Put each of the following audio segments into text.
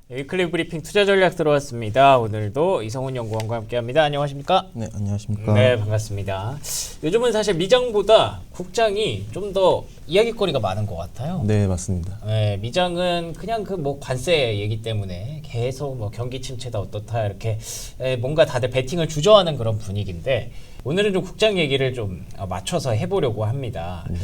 위클리 브리핑 투자 전략 들어왔습니다. 오늘도 이성훈 연구원과 함께합니다. 안녕하십니까? 네, 안녕하십니까? 네, 반갑습니다. 요즘은 사실 미장보다 국장이 좀 더 이야기거리가 많은 것 같아요. 네, 맞습니다. 네, 미장은 그냥 그 뭐 관세 얘기 때문에 계속 뭐 경기 침체다 어떻다 이렇게 뭔가 다들 베팅을 주저하는 그런 분위기인데 오늘은 좀 국장 얘기를 좀 맞춰서 해보려고 합니다. 네.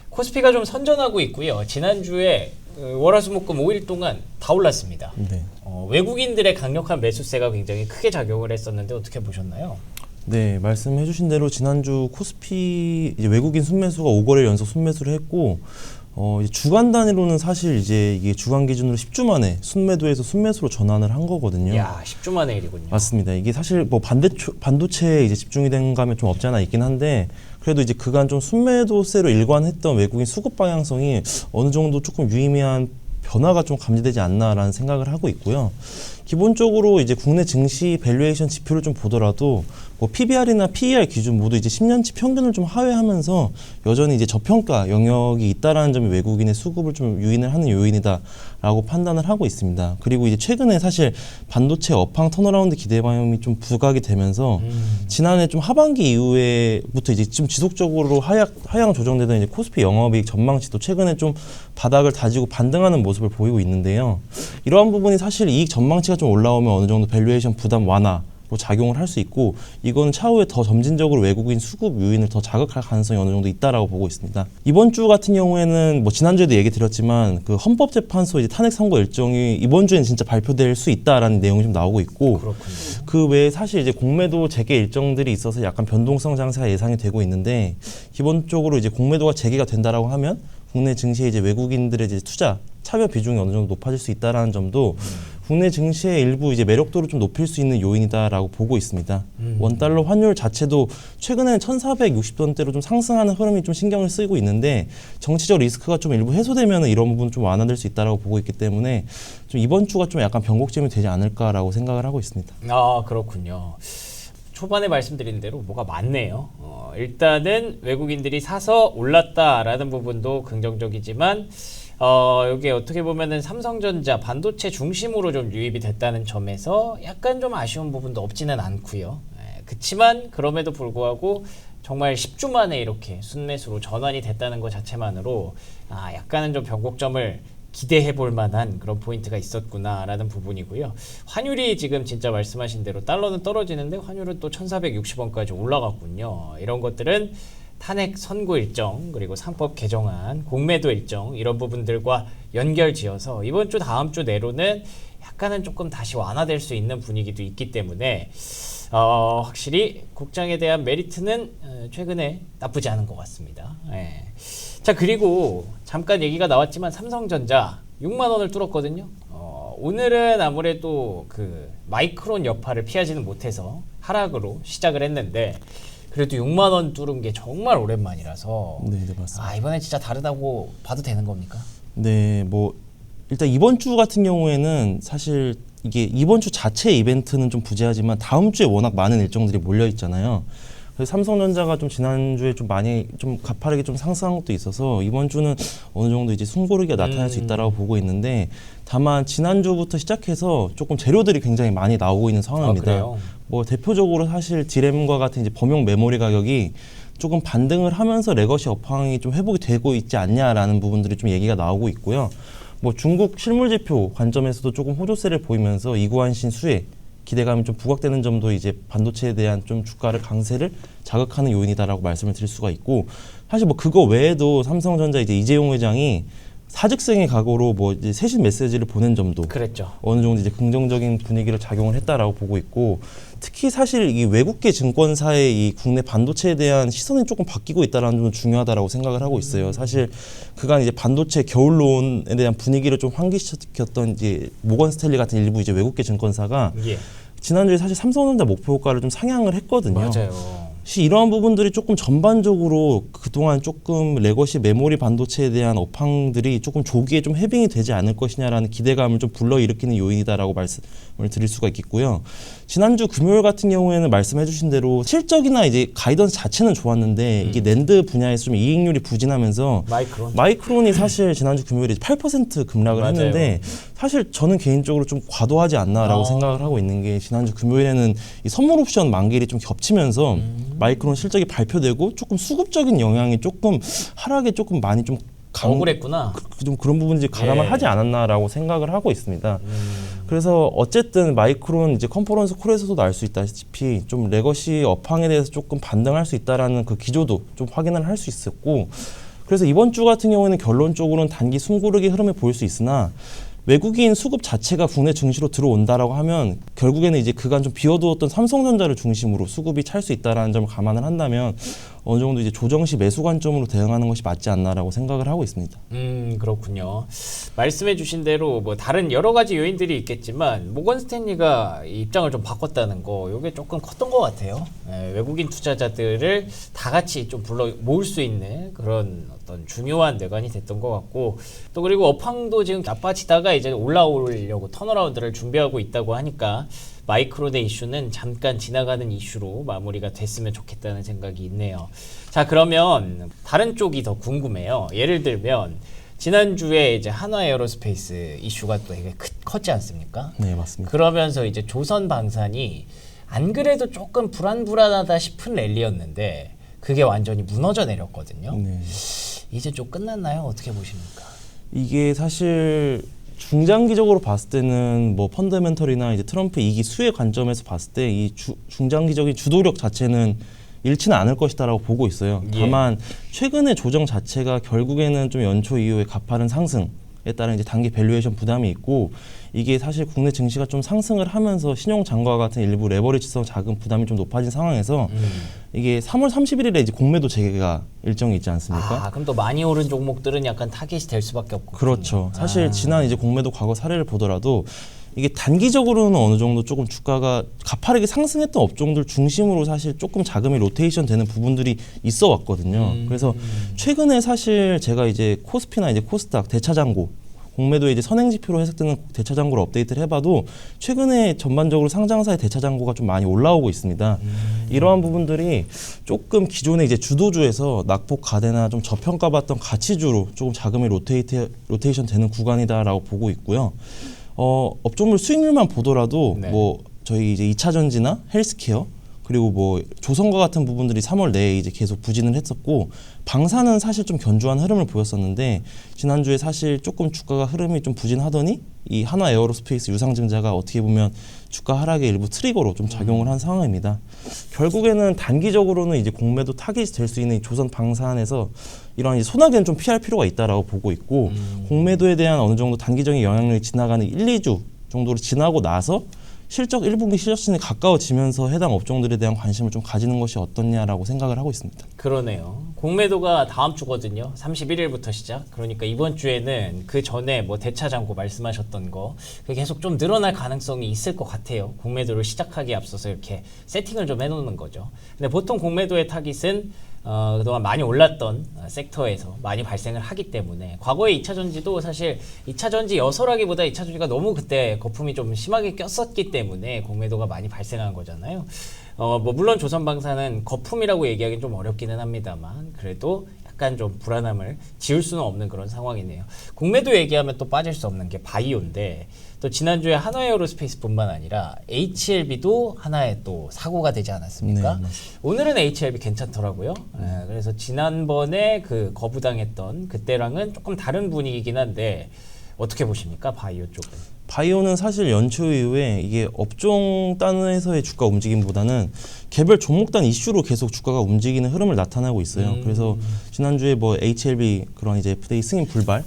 코스피가 좀 선전하고 있고요. 지난주에 월화수목금 5일 동안 다 올랐습니다. 네. 외국인들의 강력한 매수세가 굉장히 크게 작용을 했었는데 어떻게 보셨나요? 네, 말씀해주신 대로 지난주 코스피 이제 외국인 순매수가 5거래 연속 순매수를 했고, 이제 주간 단위로는 사실 이제 이게 주간 기준으로 10주 만에 순매도에서 순매수로 전환을 한 거거든요. 야, 10주 만의 일이군요. 맞습니다. 이게 사실 뭐 반도체에 이제 집중이 된 감이 좀 없지 않아 있긴 한데, 그래도 이제 그간 좀 순매도세로 일관했던 외국인 수급 방향성이 어느 정도 조금 유의미한 변화가 좀 감지되지 않나라는 생각을 하고 있고요. 기본적으로 이제 국내 증시 밸류에이션 지표를 좀 보더라도 뭐 PBR이나 PER 기준 모두 이제 10년치 평균을 좀 하회하면서 여전히 이제 저평가 영역이 있다라는 점이 외국인의 수급을 좀 유인을 하는 요인이다라고 판단을 하고 있습니다. 그리고 이제 최근에 사실 반도체 업황 턴어라운드 기대감이 좀 부각이 되면서 지난해 좀 하반기 이후에부터 이제 좀 지속적으로 하향 조정되던 이제 코스피 영업이익 전망치도 최근에 좀 바닥을 다지고 반등하는 모습을 보이고 있는데요. 이러한 부분이 사실 이익 전망치가 좀 올라오면 어느 정도 밸류에이션 부담 완화로 작용을 할 수 있고 이건 차후에 더 점진적으로 외국인 수급 요인을 더 자극할 가능성이 어느 정도 있다라고 보고 있습니다. 이번 주 같은 경우에는 뭐 지난주에도 얘기 드렸지만 그 헌법재판소 이제 탄핵 선고 일정이 이번 주에는 진짜 발표될 수 있다라는 내용이 좀 나오고 있고 그렇군요. 그 외에 사실 이제 공매도 재개 일정들이 있어서 약간 변동성 장세가 예상이 되고 있는데 기본적으로 이제 공매도가 재개가 된다라고 하면 국내 증시에 이제 외국인들의 이제 투자 참여 비중이 어느 정도 높아질 수 있다라는 점도 국내 증시의 일부 이제 매력도를 좀 높일 수 있는 요인이다라고 보고 있습니다. 원달러 환율 자체도 최근에는 1,460원대로 좀 상승하는 흐름이 좀 신경을 쓰이고 있는데 정치적 리스크가 좀 일부 해소되면 이런 부분 좀 완화될 수 있다라고 보고 있기 때문에 좀 이번 주가 좀 약간 변곡점이 되지 않을까라고 생각을 하고 있습니다. 아, 그렇군요. 초반에 말씀드린 대로 뭐가 많네요. 일단은 외국인들이 사서 올랐다라는 부분도 긍정적이지만 여기 어떻게 보면은 삼성전자 반도체 중심으로 좀 유입이 됐다는 점에서 약간 좀 아쉬운 부분도 없지는 않고요. 그렇지만 그럼에도 불구하고 정말 10주 만에 이렇게 순매수로 전환이 됐다는 것 자체만으로 약간은 좀 변곡점을 기대해 볼 만한 그런 포인트가 있었구나라는 부분이고요. 환율이 지금 진짜 말씀하신 대로 달러는 떨어지는데 환율은 또 1,460원까지 올라갔군요. 이런 것들은 탄핵 선고 일정 그리고 상법 개정안 공매도 일정 이런 부분들과 연결지어서 이번 주 다음 주 내로는 약간은 조금 다시 완화될 수 있는 분위기도 있기 때문에 확실히 국장에 대한 메리트는 최근에 나쁘지 않은 것 같습니다. 예. 자, 그리고 잠깐 얘기가 나왔지만 삼성전자 6만 원을 뚫었거든요. 오늘은 아무래도 그 마이크론 여파를 피하지는 못해서 하락으로 시작을 했는데 그래도 6만 원 뚫은 게 정말 오랜만이라서 네, 맞습니다. 이번에 진짜 다르다고 봐도 되는 겁니까? 네, 뭐 일단 이번 주 같은 경우에는 사실 이게 이번 주 자체 이벤트는 좀 부재하지만 다음 주에 워낙 많은 일정들이 몰려 있잖아요. 그래서 삼성전자가 좀 지난주에 좀 많이 좀 가파르게 좀 상승한 것도 있어서 이번 주는 어느 정도 이제 숨고르기가 나타날 수 있다라고 보고 있는데 다만 지난주부터 시작해서 조금 재료들이 굉장히 많이 나오고 있는 상황입니다. 그래요? 뭐 대표적으로 사실 디램과 같은 이제 범용 메모리 가격이 조금 반등을 하면서 레거시 업황이 좀 회복이 되고 있지 않냐라는 부분들이 좀 얘기가 나오고 있고요. 뭐 중국 실물 지표 관점에서도 조금 호조세를 보이면서 이구환신 수혜 기대감이 좀 부각되는 점도 이제 반도체에 대한 좀 주가를 강세를 자극하는 요인이다라고 말씀을 드릴 수가 있고 사실 뭐 그거 외에도 삼성전자 이제 이재용 회장이 사직생의 각오로 뭐 이제 새신 메시지를 보낸 점도 그랬죠. 어느 정도 이제 긍정적인 분위기를 작용을 했다라고 보고 있고 특히 사실 이 외국계 증권사의 이 국내 반도체에 대한 시선이 조금 바뀌고 있다는 점도 중요하다라고 생각을 하고 있어요. 사실 그간 이제 반도체 겨울론에 대한 분위기를 좀 환기시켰던 이제 모건 스탠리 같은 일부 이제 외국계 증권사가 예. 지난주에 사실 삼성전자 목표가를 좀 상향을 했거든요. 맞아요. 이러한 부분들이 조금 전반적으로 그동안 조금 레거시 메모리 반도체에 대한 업황들이 조금 조기에 좀 해빙이 되지 않을 것이냐라는 기대감을 좀 불러일으키는 요인이다라고 말씀을 드릴 수가 있겠고요. 지난주 금요일 같은 경우에는 말씀해 주신 대로 실적이나 이제 가이던스 자체는 좋았는데 이게 낸드 분야에서 좀 이익률이 부진하면서 마이크론이 사실 지난주 금요일에 8% 급락을 맞아요. 했는데 사실 저는 개인적으로 좀 과도하지 않나라고 생각을 하고 있는 게 지난주 금요일에는 이 선물 옵션 만기일이 좀 겹치면서 마이크론 실적이 발표되고 조금 수급적인 영향이 조금 하락에 조금 많이 좀 억울했구나. 좀 그런 부분들이 가담을 하지 않았나라고 생각을 하고 있습니다. 그래서 어쨌든 마이크론 이제 컨퍼런스 콜에서도 알 수 있다시피 좀 레거시 업황에 대해서 조금 반등할 수 있다라는 그 기조도 좀 확인을 할 수 있었고, 그래서 이번 주 같은 경우에는 결론적으로는 단기 숨고르기 흐름을 보일 수 있으나 외국인 수급 자체가 국내 증시로 들어온다라고 하면 결국에는 이제 그간 좀 비워두었던 삼성전자를 중심으로 수급이 찰 수 있다라는 점을 감안을 한다면 어느 정도 이제 조정 시 매수 관점으로 대응하는 것이 맞지 않나라고 생각을 하고 있습니다. 그렇군요. 말씀해 주신 대로 뭐 다른 여러 가지 요인들이 있겠지만 모건 스탠리가 입장을 좀 바꿨다는 거, 이게 조금 컸던 것 같아요. 외국인 투자자들을 다 같이 좀 불러 모을 수 있는 그런 어떤 중요한 뇌관이 됐던 것 같고, 또 그리고 업황도 지금 나빠지다가 이제 올라오려고 턴어라운드를 준비하고 있다고 하니까 마이크론의 이슈는 잠깐 지나가는 이슈로 마무리가 됐으면 좋겠다는 생각이 있네요. 자, 그러면 다른 쪽이 더 궁금해요. 예를 들면 지난주에 이제 한화 에어로스페이스 이슈가 또 되게 컸지 않습니까? 네, 맞습니다. 그러면서 이제 조선방산이 안 그래도 조금 불안불안하다 싶은 랠리였는데 그게 완전히 무너져 내렸거든요. 네. 이제 좀 끝났나요? 어떻게 보십니까? 이게 사실 중장기적으로 봤을 때는 뭐 펀더멘털이나 이제 트럼프 2기 수혜 관점에서 봤을 때 이 중장기적인 주도력 자체는 잃지는 않을 것이다라고 보고 있어요. 다만 최근의 조정 자체가 결국에는 좀 연초 이후에 가파른 상승에 따른 이제 단기 밸류에이션 부담이 있고, 이게 사실 국내 증시가 좀 상승을 하면서 신용 장과 같은 일부 레버리지성 자금 부담이 좀 높아진 상황에서 이게 3월 31일에 이제 공매도 재개가 일정이 있지 않습니까? 그럼 또 많이 오른 종목들은 약간 타깃이 될 수밖에 없고. 그렇죠. 사실 지난 이제 공매도 과거 사례를 보더라도 이게 단기적으로는 어느 정도 조금 주가가 가파르게 상승했던 업종들 중심으로 사실 조금 자금이 로테이션 되는 부분들이 있어 왔거든요. 그래서 최근에 사실 제가 이제 코스피나 이제 코스닥 대차장고 공매도에 이제 선행지표로 해석되는 대차장고를 업데이트를 해봐도 최근에 전반적으로 상장사의 대차장고가 좀 많이 올라오고 있습니다. 이러한 부분들이 조금 기존의 이제 주도주에서 낙폭 가대나 좀 저평가받던 가치주로 조금 자금이 로테이션 되는 구간이다라고 보고 있고요. 업종별 수익률만 보더라도 뭐 저희 이제 2차 전지나 헬스케어 그리고 뭐 조선과 같은 부분들이 3월 내에 이제 계속 부진을 했었고, 방사는 사실 좀 견조한 흐름을 보였었는데 지난주에 사실 조금 주가가 흐름이 좀 부진하더니 이 한화 에어로스페이스 유상증자가 어떻게 보면 주가 하락의 일부 트리거로 좀 작용을 한 상황입니다. 결국에는 단기적으로는 이제 공매도 타깃이 될 수 있는 조선 방산에서 이러한 이제 소나기는 좀 피할 필요가 있다라고 보고 있고, 공매도에 대한 어느 정도 단기적인 영향력이 지나가는 1, 2주 정도로 지나고 나서 실적 1분기 실적신에 가까워지면서 해당 업종들에 대한 관심을 좀 가지는 것이 어떻냐라고 생각을 하고 있습니다. 그러네요. 공매도가 다음 주거든요. 31일부터 시작. 그러니까 이번 주에는 그 전에 뭐 대차장고 말씀하셨던 거 그게 계속 좀 늘어날 가능성이 있을 것 같아요. 공매도를 시작하기에 앞서서 이렇게 세팅을 좀 해놓는 거죠. 근데 보통 공매도의 타깃은 그동안 많이 올랐던 섹터에서 많이 발생을 하기 때문에, 과거의 2차 전지도 사실 2차 전지 여설하기보다 2차 전지가 너무 그때 거품이 좀 심하게 꼈었기 때문에 공매도가 많이 발생한 거잖아요. 뭐 물론 조선방사는 거품이라고 얘기하기는 좀 어렵기는 합니다만 그래도 약간 좀 불안함을 지울 수는 없는 그런 상황이네요. 공매도 얘기하면 또 빠질 수 없는 게 바이오인데, 또 지난주에 한화에어로스페이스뿐만 아니라 HLB도 하나의 또 사고가 되지 않았습니까? 네, 오늘은 HLB 괜찮더라고요. 그래서 지난번에 그 거부당했던 그때랑은 조금 다른 분위기긴 한데 어떻게 보십니까? 바이오 쪽은? 바이오는 사실 연초 이후에 이게 업종 단에서의 주가 움직임보다는 개별 종목 단 이슈로 계속 주가가 움직이는 흐름을 나타내고 있어요. 그래서 지난주에 뭐 HLB 그런 이제 FDA 승인 불발,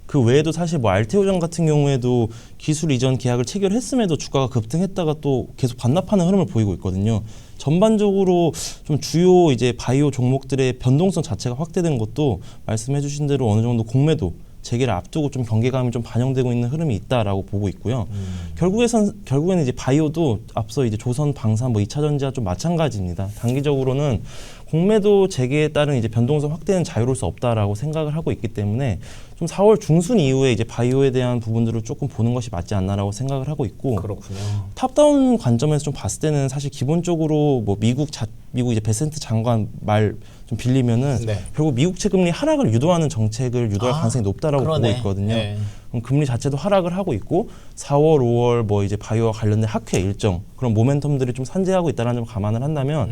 그 외에도 사실 뭐 알테오전 같은 경우에도 기술 이전 계약을 체결했음에도 주가가 급등했다가 또 계속 반납하는 흐름을 보이고 있거든요. 전반적으로 좀 주요 이제 바이오 종목들의 변동성 자체가 확대된 것도 말씀해주신 대로 어느 정도 공매도 재개를 앞두고 좀 경계감이 좀 반영되고 있는 흐름이 있다라고 보고 있고요. 결국에는 이제 바이오도 앞서 이제 조선, 방산, 뭐 2차 전지와 좀 마찬가지입니다. 단기적으로는 공매도 재개에 따른 이제 변동성 확대는 자유로울 수 없다라고 생각을 하고 있기 때문에 좀 4월 중순 이후에 이제 바이오에 대한 부분들을 조금 보는 것이 맞지 않나라고 생각을 하고 있고, 그렇군요. 탑다운 관점에서 좀 봤을 때는 사실 기본적으로 뭐 미국 이제 베센트 장관 말 좀 빌리면은 네. 결국 미국채 금리 하락을 유도하는 정책을 유도할 가능성이 높다라고 그러네. 보고 있거든요. 네. 금리 자체도 하락을 하고 있고 4월, 5월 뭐 이제 바이오와 관련된 학회 일정 그런 모멘텀들이 좀 산재하고 있다는 점 감안을 한다면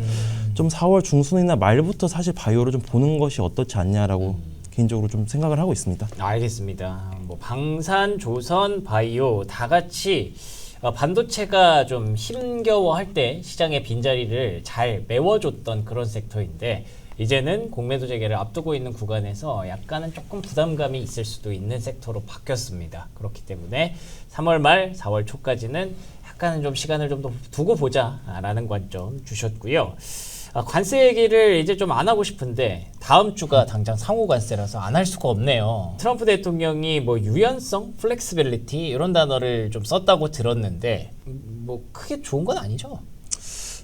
좀 4월 중순이나 말부터 사실 바이오를 좀 보는 것이 어떻지 않냐라고 개인적으로 좀 생각을 하고 있습니다. 알겠습니다. 뭐 방산, 조선, 바이오 다 같이 반도체가 좀 힘겨워할 때 시장의 빈자리를 잘 메워줬던 그런 섹터인데 이제는 공매도 재개를 앞두고 있는 구간에서 약간은 조금 부담감이 있을 수도 있는 섹터로 바뀌었습니다. 그렇기 때문에 3월 말, 4월 초까지는 약간은 좀 시간을 좀 더 두고 보자라는 관점 주셨고요. 관세 얘기를 이제 좀 안 하고 싶은데 다음 주가 당장 상호 관세라서 안 할 수가 없네요. 트럼프 대통령이 뭐 유연성, 플렉시빌리티 이런 단어를 좀 썼다고 들었는데 뭐 크게 좋은 건 아니죠?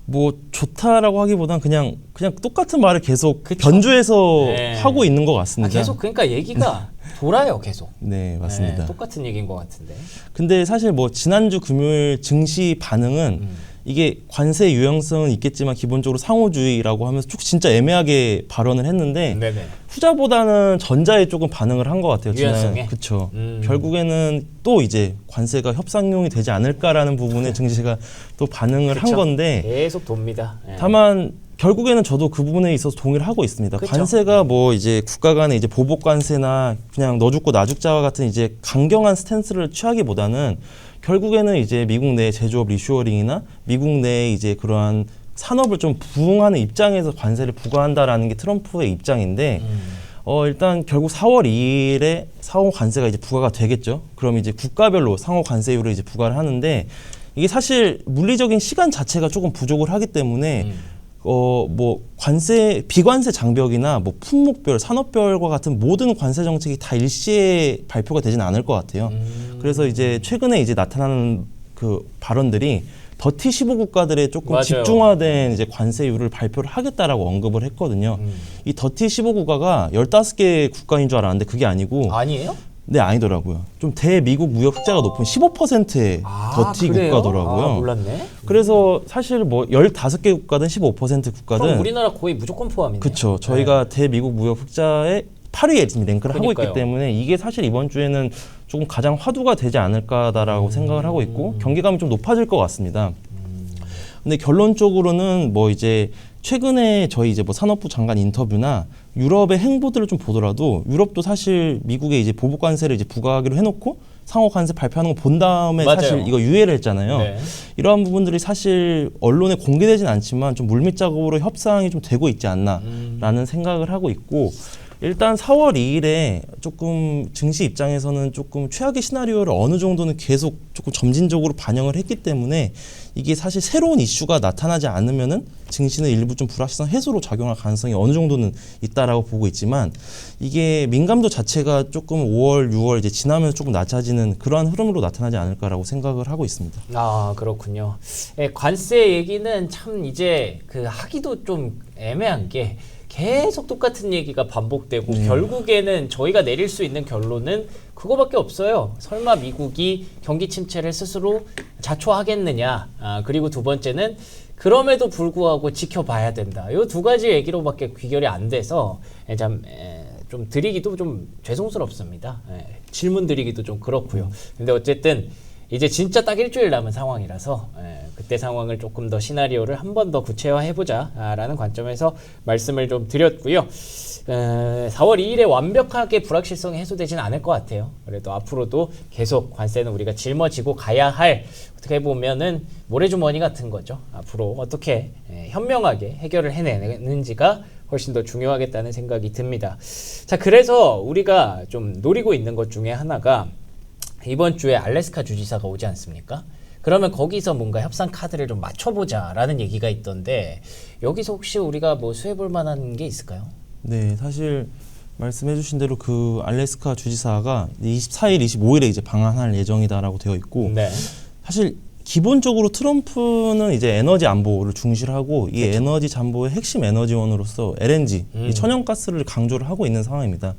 뭐 좋다라고 하기보단 그냥 똑같은 말을 계속 그쵸? 변주해서 네. 하고 있는 것 같습니다. 계속 그러니까 얘기가 돌아요, 계속. 네, 맞습니다. 네, 똑같은 얘기인 것 같은데. 근데 사실 뭐 지난주 금요일 증시 반응은 이게 관세 유연성은 있겠지만 기본적으로 상호주의라고 하면서 쭉 진짜 애매하게 발언을 했는데 네네. 후자보다는 전자에 조금 반응을 한 것 같아요. 유연성에? 그렇죠. 결국에는 또 이제 관세가 협상용이 되지 않을까라는 부분에 증시가 또 반응을 한 그쵸. 건데 계속 돕니다. 네. 다만 결국에는 저도 그 부분에 있어서 동의를 하고 있습니다. 그쵸. 관세가 뭐 이제 국가 간의 이제 보복 관세나 그냥 너 죽고 나 죽자와 같은 이제 강경한 스탠스를 취하기보다는 결국에는 이제 미국 내 제조업 리쇼어링이나 미국 내 이제 그러한 산업을 좀 부흥하는 입장에서 관세를 부과한다라는 게 트럼프의 입장인데 일단 결국 4월 2일에 상호 관세가 이제 부과가 되겠죠. 그럼 이제 국가별로 상호 관세율을 이제 부과를 하는데 이게 사실 물리적인 시간 자체가 조금 부족을 하기 때문에 뭐 비관세 장벽이나 뭐 품목별, 산업별과 같은 모든 관세 정책이 다 일시에 발표가 되지는 않을 것 같아요. 그래서 이제 최근에 이제 나타나는 그 발언들이 더티 15 국가들의 조금 맞아요. 집중화된 이제 관세율을 발표를 하겠다라고 언급을 했거든요. 이 더티 15 국가가 15개 국가인 줄 알았는데 그게 아니고 아니에요? 네, 아니더라고요. 좀 대미국 무역 흑자가 높은 15%의 더티 그래요? 국가더라고요. 몰랐네. 그래서 사실 뭐 15개 국가든 15% 국가든 그럼 우리나라 거의 무조건 포함이네요. 그렇죠. 저희가 대미국 무역 흑자의 8위에 지금 랭크를 하고 그러니까요. 있기 때문에 이게 사실 이번 주에는 조금 가장 화두가 되지 않을까라고 생각을 하고 있고 경계감이 좀 높아질 것 같습니다. 근데 결론적으로는 뭐 이제 최근에 저희 이제 뭐 산업부 장관 인터뷰나 유럽의 행보들을 좀 보더라도 유럽도 사실 미국의 이제 보복 관세를 이제 부과하기로 해놓고 상호 관세 발표하는 거 본 다음에 맞아요. 사실 이거 유예를 했잖아요. 네. 이러한 부분들이 사실 언론에 공개되진 않지만 좀 물밑작업으로 협상이 좀 되고 있지 않나라는 생각을 하고 있고 일단 4월 2일에 조금 증시 입장에서는 조금 최악의 시나리오를 어느 정도는 계속 조금 점진적으로 반영을 했기 때문에 이게 사실 새로운 이슈가 나타나지 않으면은 증시는 일부 좀 불확실성 해소로 작용할 가능성이 어느 정도는 있다라고 보고 있지만 이게 민감도 자체가 조금 5월, 6월 이제 지나면서 조금 낮아지는 그러한 흐름으로 나타나지 않을까라고 생각을 하고 있습니다. 아, 그렇군요. 관세 얘기는 참 이제 그 하기도 좀 애매한 게 계속 똑같은 얘기가 반복되고 결국에는 저희가 내릴 수 있는 결론은 그거밖에 없어요. 설마 미국이 경기 침체를 스스로 자초하겠느냐. 그리고 두 번째는 그럼에도 불구하고 지켜봐야 된다. 이 두 가지 얘기로밖에 귀결이 안 돼서 좀 드리기도 좀 죄송스럽습니다. 질문 드리기도 좀 그렇고요. 근데 어쨌든 이제 진짜 딱 일주일 남은 상황이라서 그때 상황을 조금 더 시나리오를 한 번 더 구체화해보자 라는 관점에서 말씀을 좀 드렸고요. 4월 2일에 완벽하게 불확실성이 해소되지는 않을 것 같아요. 그래도 앞으로도 계속 관세는 우리가 짊어지고 가야 할 어떻게 보면은 모래주머니 같은 거죠. 앞으로 어떻게 현명하게 해결을 해내는지가 훨씬 더 중요하겠다는 생각이 듭니다. 자, 그래서 우리가 좀 노리고 있는 것 중에 하나가 이번 주에 알래스카 주지사가 오지 않습니까? 그러면 거기서 뭔가 협상 카드를 좀 맞춰보자라는 얘기가 있던데 여기서 혹시 우리가 뭐 수혜볼 만한 게 있을까요? 네, 사실 말씀해주신 대로 그 알래스카 주지사가 24일, 25일에 이제 방한할 예정이다라고 되어 있고 네. 사실 기본적으로 트럼프는 이제 에너지 안보를 중시하고 이 그렇죠. 에너지 잠보의 핵심 에너지원으로서 LNG, 이 천연가스를 강조를 하고 있는 상황입니다.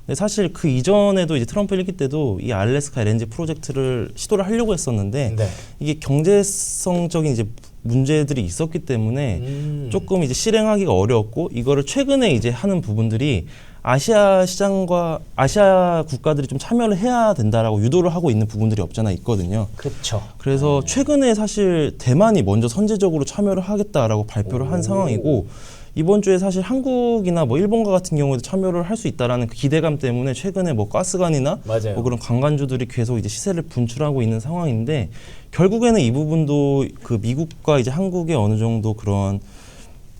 근데 사실 그 이전에도 이제 트럼프 1기 때도 이 알래스카 LNG 프로젝트를 시도를 하려고 했었는데 네. 이게 경제성적인 이제 문제들이 있었기 때문에 조금 이제 실행하기가 어려웠고 이거를 최근에 이제 하는 부분들이 아시아 시장과 아시아 국가들이 좀 참여를 해야 된다라고 유도를 하고 있는 부분들이 없잖아 있거든요. 그렇죠. 그래서 최근에 사실 대만이 먼저 선제적으로 참여를 하겠다라고 발표를 한 상황이고 이번 주에 사실 한국이나 뭐 일본과 같은 경우에도 참여를 할 수 있다라는 그 기대감 때문에 최근에 뭐 가스관이나 맞아요. 뭐 그런 관광주들이 계속 이제 시세를 분출하고 있는 상황인데 결국에는 이 부분도 그 미국과 이제 한국의 어느 정도 그런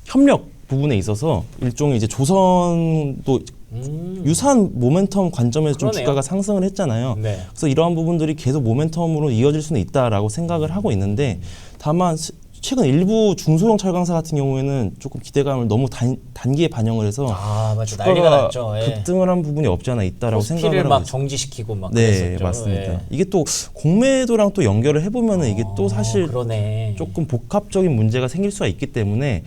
협력 부분에 있어서 일종의 이제 조선도 유사한 모멘텀 관점에서 좀 그러네요. 주가가 상승을 했잖아요. 네. 그래서 이러한 부분들이 계속 모멘텀으로 이어질 수는 있다라고 생각을 하고 있는데 다만 최근 일부 중소형 철강사 같은 경우에는 조금 기대감을 너무 단기에 반영을 해서 아, 맞죠. 난리가 주가가 났죠. 예. 급등을 한 부분이 없지 않아 있다라고 생각을 코스피를 하고 막 있습니다. 정지시키고 막 네, 그랬었죠. 맞습니다. 예. 이게 또 공매도랑 또 연결을 해보면은 이게 또 사실 그러네. 조금 복합적인 문제가 생길 수가 있기 때문에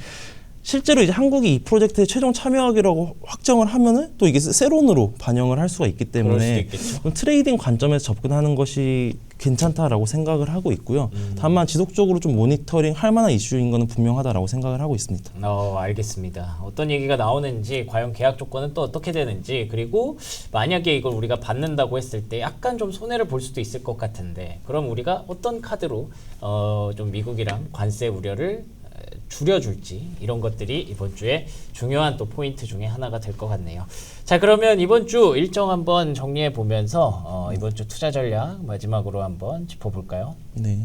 실제로 이제 한국이 이 프로젝트에 최종 참여하기로 확정을 하면은 또 이게 세론으로 반영을 할 수가 있기 그럴 때문에 수도 있겠죠. 좀 트레이딩 관점에서 접근하는 것이 괜찮다라고 생각을 하고 있고요. 다만 지속적으로 좀 모니터링 할 만한 이슈인 것은 분명하다라고 생각을 하고 있습니다. 알겠습니다. 어떤 얘기가 나오는지, 과연 계약 조건은 또 어떻게 되는지, 그리고 만약에 이걸 우리가 받는다고 했을 때 약간 좀 손해를 볼 수도 있을 것 같은데, 그럼 우리가 어떤 카드로 좀 미국이랑 관세 우려를 줄여줄지, 이런 것들이 이번 주에 중요한 또 포인트 중에 하나가 될 것 같네요. 자, 그러면 이번 주 일정 한번 정리해 보면서 이번 주 투자 전략 마지막으로 한번 짚어볼까요? 네.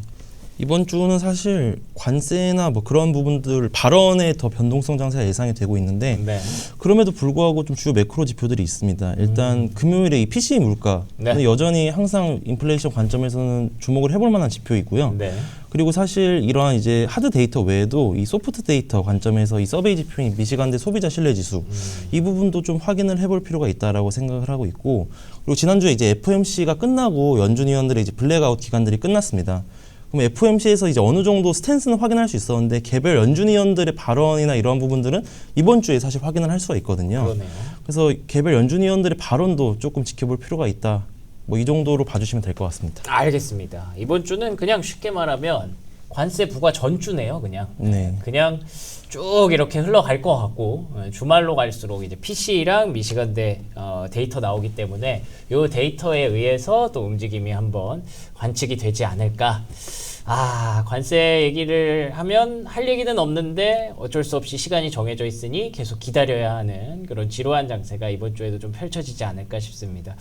이번 주는 사실 관세나 뭐 그런 부분들 발언에 더 변동성 장세가 예상이 되고 있는데 네. 그럼에도 불구하고 좀 주요 매크로 지표들이 있습니다. 일단 금요일에 이 PCE 물가 네. 여전히 항상 인플레이션 관점에서는 주목을 해볼 만한 지표이고요. 네. 그리고 사실 이러한 이제 하드 데이터 외에도 이 소프트 데이터 관점에서 이 서베이 지표인 미시간대 소비자 신뢰 지수 이 부분도 좀 확인을 해볼 필요가 있다라고 생각을 하고 있고 그리고 지난주에 이제 FOMC가 끝나고 연준 위원들의 이제 블랙아웃 기간들이 끝났습니다. 그럼 FOMC에서 이제 어느 정도 스탠스는 확인할 수 있었는데 개별 연준 위원들의 발언이나 이러한 부분들은 이번 주에 사실 확인을 할 수가 있거든요. 그러네요. 그래서 개별 연준 위원들의 발언도 조금 지켜볼 필요가 있다. 뭐 이 정도로 봐주시면 될 것 같습니다. 알겠습니다. 이번 주는 그냥 쉽게 말하면 관세 부과 전주네요. 그냥 네. 그냥 쭉 이렇게 흘러갈 것 같고 주말로 갈수록 이제 PC랑 미시간대 데이터 나오기 때문에 이 데이터에 의해서 또 움직임이 한번 관측이 되지 않을까. 관세 얘기를 하면 할 얘기는 없는데 어쩔 수 없이 시간이 정해져 있으니 계속 기다려야 하는 그런 지루한 장세가 이번 주에도 좀 펼쳐지지 않을까 싶습니다.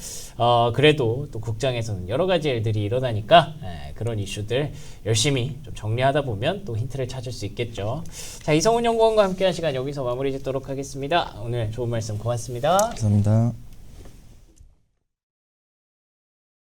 그래도 또 국장에서는 여러 가지 일들이 일어나니까 그런 이슈들 열심히 좀 정리하다 보면 또 힌트를 찾을 수 있겠죠. 자, 이성훈 연구원과 함께한 시간 여기서 마무리 짓도록 하겠습니다. 오늘 좋은 말씀 고맙습니다. 감사합니다.